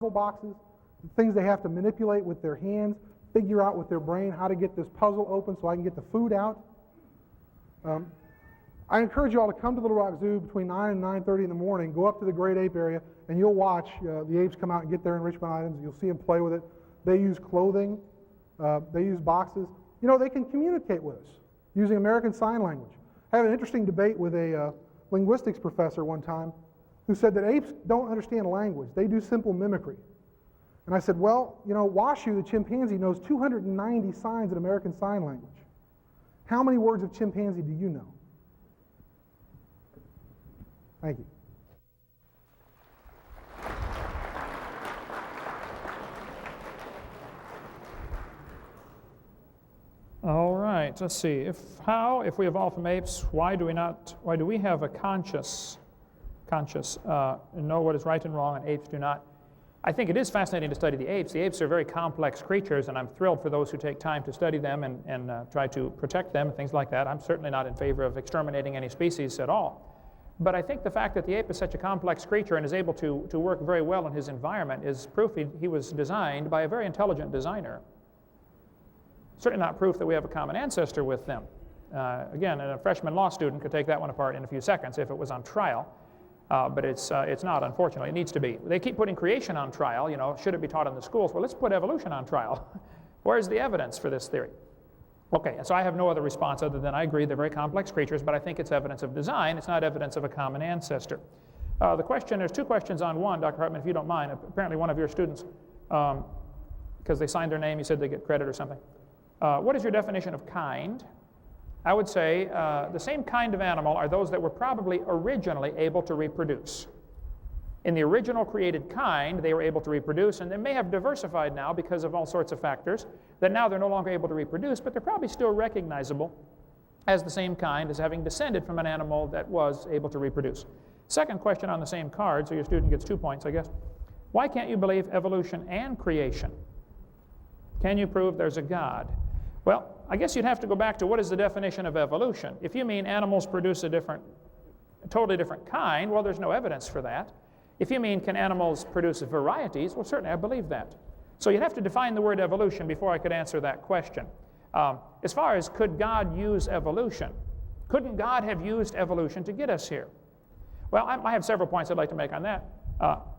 puzzle boxes, things they have to manipulate with their hands, figure out with their brain how to get this puzzle open so I can get the food out. I encourage you all to come to Little Rock Zoo between 9 and 9:30 in the morning, go up to the great ape area, and you'll watch the apes come out and get their enrichment items. You'll see them play with it. They use clothing. They use boxes. You know, they can communicate with us using American Sign Language. I had an interesting debate with a linguistics professor one time who said that apes don't understand language. They do simple mimicry. And I said, well, you know, Washu, the chimpanzee, knows 290 signs in American Sign Language. How many words of chimpanzee do you know? Thank you. All right, let's see. If we evolved from apes, why do we have a conscious and know what is right and wrong, and apes do not? I think it is fascinating to study the apes. The apes are very complex creatures, and I'm thrilled for those who take time to study them and try to protect them and things like that. I'm certainly not in favor of exterminating any species at all. But I think the fact that the ape is such a complex creature and is able to work very well in his environment is proof he was designed by a very intelligent designer. Certainly not proof that we have a common ancestor with them. Again, a freshman law student could take that one apart in a few seconds if it was on trial. But it's not, unfortunately. It needs to be. They keep putting creation on trial. You know, should it be taught in the schools? Well, let's put evolution on trial. Where's the evidence for this theory? Okay, so I have no other response other than I agree they're very complex creatures, but I think it's evidence of design. It's not evidence of a common ancestor. There's two questions on one, Dr. Hartman, if you don't mind. Apparently one of your students, because they signed their name, you said they get credit or something. What is your definition of kind? I would say the same kind of animal are those that were probably originally able to reproduce. In the original created kind, they were able to reproduce, and they may have diversified now because of all sorts of factors, that now they're no longer able to reproduce, but they're probably still recognizable as the same kind, as having descended from an animal that was able to reproduce. Second question on the same card, so your student gets 2 points, I guess. Why can't you believe evolution and creation? Can you prove there's a God? Well, I guess you'd have to go back to what is the definition of evolution. If you mean animals produce a totally different kind, well, there's no evidence for that. If you mean can animals produce varieties, well, certainly I believe that. So you'd have to define the word evolution before I could answer that question. As far as could God use evolution, couldn't God have used evolution to get us here? Well, I have several points I'd like to make on that.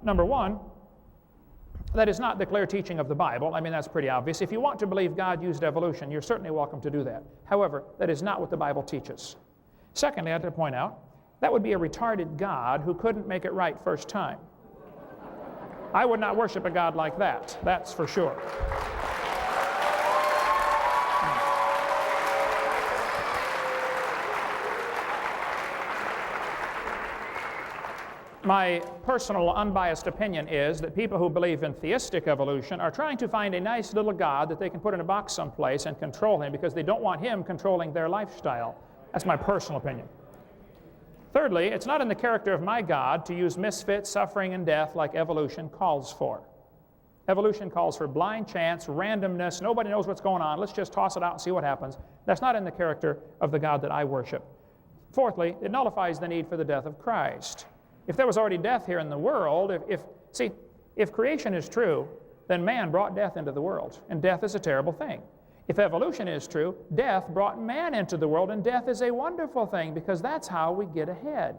Number one, that is not the clear teaching of the Bible. I mean, that's pretty obvious. If you want to believe God used evolution, you're certainly welcome to do that. However, that is not what the Bible teaches. Secondly, I'd like to point out, that would be a retarded God who couldn't make it right first time. I would not worship a God like that, that's for sure. My personal unbiased opinion is that people who believe in theistic evolution are trying to find a nice little God that they can put in a box someplace and control him because they don't want him controlling their lifestyle. That's my personal opinion. Thirdly, it's not in the character of my God to use misfits, suffering, and death like evolution calls for. Evolution calls for blind chance, randomness, nobody knows what's going on, let's just toss it out and see what happens. That's not in the character of the God that I worship. Fourthly, it nullifies the need for the death of Christ. If there was already death here in the world, if creation is true, then man brought death into the world, and death is a terrible thing. If evolution is true, death brought man into the world, and death is a wonderful thing because that's how we get ahead.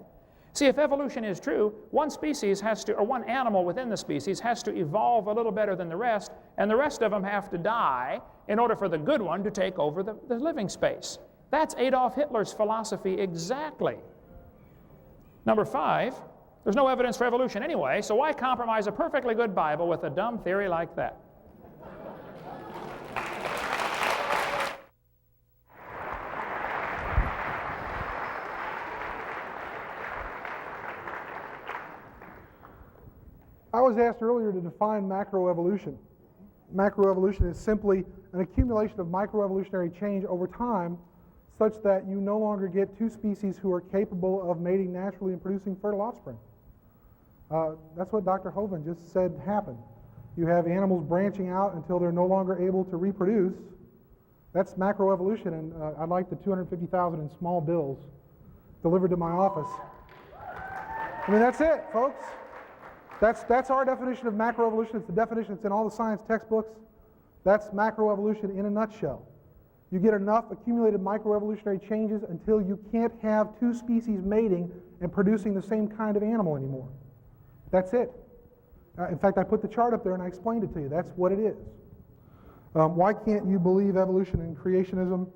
See, if evolution is true, one species has to, or one animal within the species has to evolve a little better than the rest, and the rest of them have to die in order for the good one to take over the living space. That's Adolf Hitler's philosophy exactly. Number 5, there's no evidence for evolution anyway, so why compromise a perfectly good Bible with a dumb theory like that? I was asked earlier to define macroevolution. Macroevolution is simply an accumulation of microevolutionary change over time such that you no longer get two species who are capable of mating naturally and producing fertile offspring. That's what Dr. Hovind just said happened. You have animals branching out until they're no longer able to reproduce. That's macroevolution, and I'd like the 250,000 in small bills delivered to my office. I mean, that's it, folks. That's our definition of macroevolution. It's the definition that's in all the science textbooks. That's macroevolution in a nutshell. You get enough accumulated microevolutionary changes until you can't have two species mating and producing the same kind of animal anymore. That's it. In fact, I put the chart up there and I explained it to you. That's what it is. Why can't you believe evolution and creationism?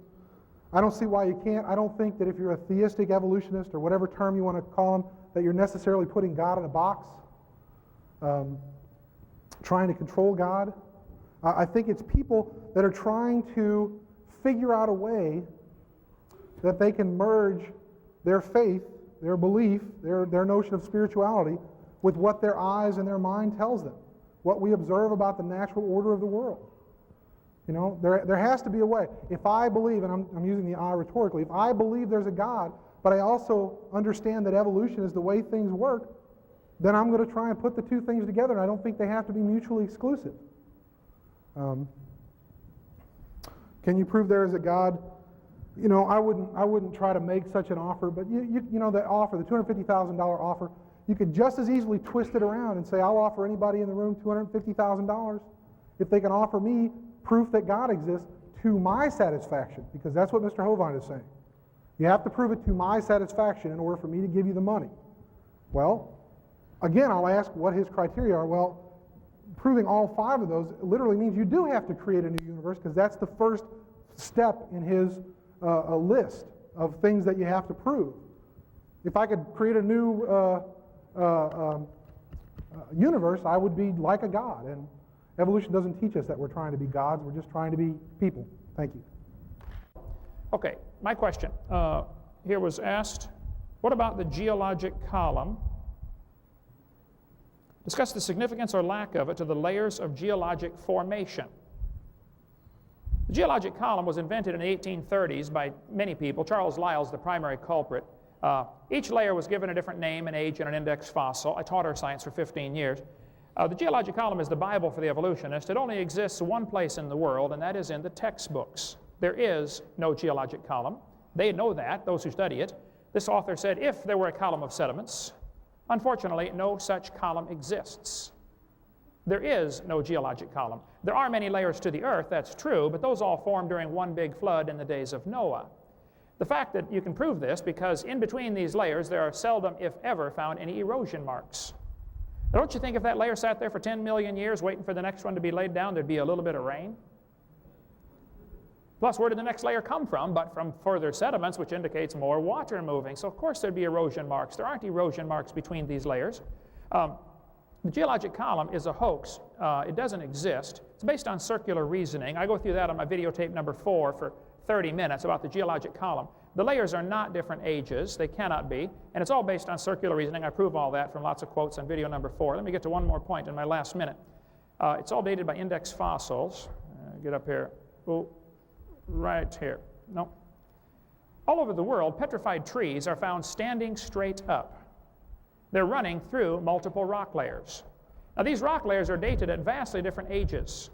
I don't see why you can't. I don't think that if you're a theistic evolutionist or whatever term you want to call them, that you're necessarily putting God in a box, trying to control God. I think it's people that are trying to figure out a way that they can merge their faith, their belief, their notion of spirituality with what their eyes and their mind tells them, what we observe about the natural order of the world. You know, there has to be a way. If I believe, and I'm using the I rhetorically, if I believe there's a God, but I also understand that evolution is the way things work, then I'm going to try and put the two things together, and I don't think they have to be mutually exclusive. Can you prove there is a God? You know, I wouldn't try to make such an offer, but you know that offer, the $250,000 offer, you could just as easily twist it around and say, I'll offer anybody in the room $250,000 if they can offer me proof that God exists to my satisfaction, because that's what Mr. Hovind is saying. You have to prove it to my satisfaction in order for me to give you the money. Well, again, I'll ask what his criteria are. Well, proving all five of those literally means you do have to create a new universe, because that's the first step in his list of things that you have to prove. If I could create a new universe, I would be like a God. And evolution doesn't teach us that we're trying to be gods. We're just trying to be people. Thank you. Okay, my question here was asked, what about the geologic column? Discuss the significance or lack of it to the layers of geologic formation. The geologic column was invented in the 1830s by many people. Charles Lyell's the primary culprit. Each layer was given a different name and age and an index fossil. I taught earth science for 15 years. The geologic column is the Bible for the evolutionist. It only exists one place in the world, and that is in the textbooks. There is no geologic column. They know that, those who study it. This author said, if there were a column of sediments, unfortunately, no such column exists. There is no geologic column. There are many layers to the earth, that's true, but those all formed during one big flood in the days of Noah. The fact that you can prove this because in between these layers there are seldom, if ever, found any erosion marks. Now, don't you think if that layer sat there for 10 million years waiting for the next one to be laid down, there'd be a little bit of rain? Plus, where did the next layer come from? But from further sediments, which indicates more water moving. So, of course, there'd be erosion marks. There aren't erosion marks between these layers. The geologic column is a hoax. It doesn't exist. It's based on circular reasoning. I go through that on my videotape number 4 for 30 minutes about the geologic column. The layers are not different ages. They cannot be. And it's all based on circular reasoning. I prove all that from lots of quotes on video number 4. Let me get to one more point in my last minute. It's all dated by index fossils. Get up here. Oh, right here. No. All over the world, petrified trees are found standing straight up. They're running through multiple rock layers. Now, these rock layers are dated at vastly different ages.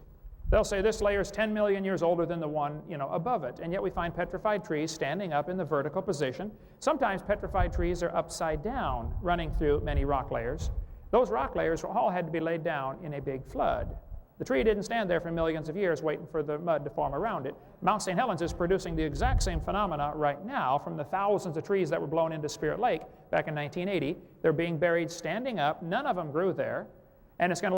They'll say this layer is 10 million years older than the one, above it, and yet we find petrified trees standing up in the vertical position. Sometimes petrified trees are upside down, running through many rock layers. Those rock layers all had to be laid down in a big flood. The tree didn't stand there for millions of years waiting for the mud to form around it. Mount St. Helens is producing the exact same phenomena right now from the thousands of trees that were blown into Spirit Lake back in 1980. They're being buried standing up. None of them grew there. And it's going to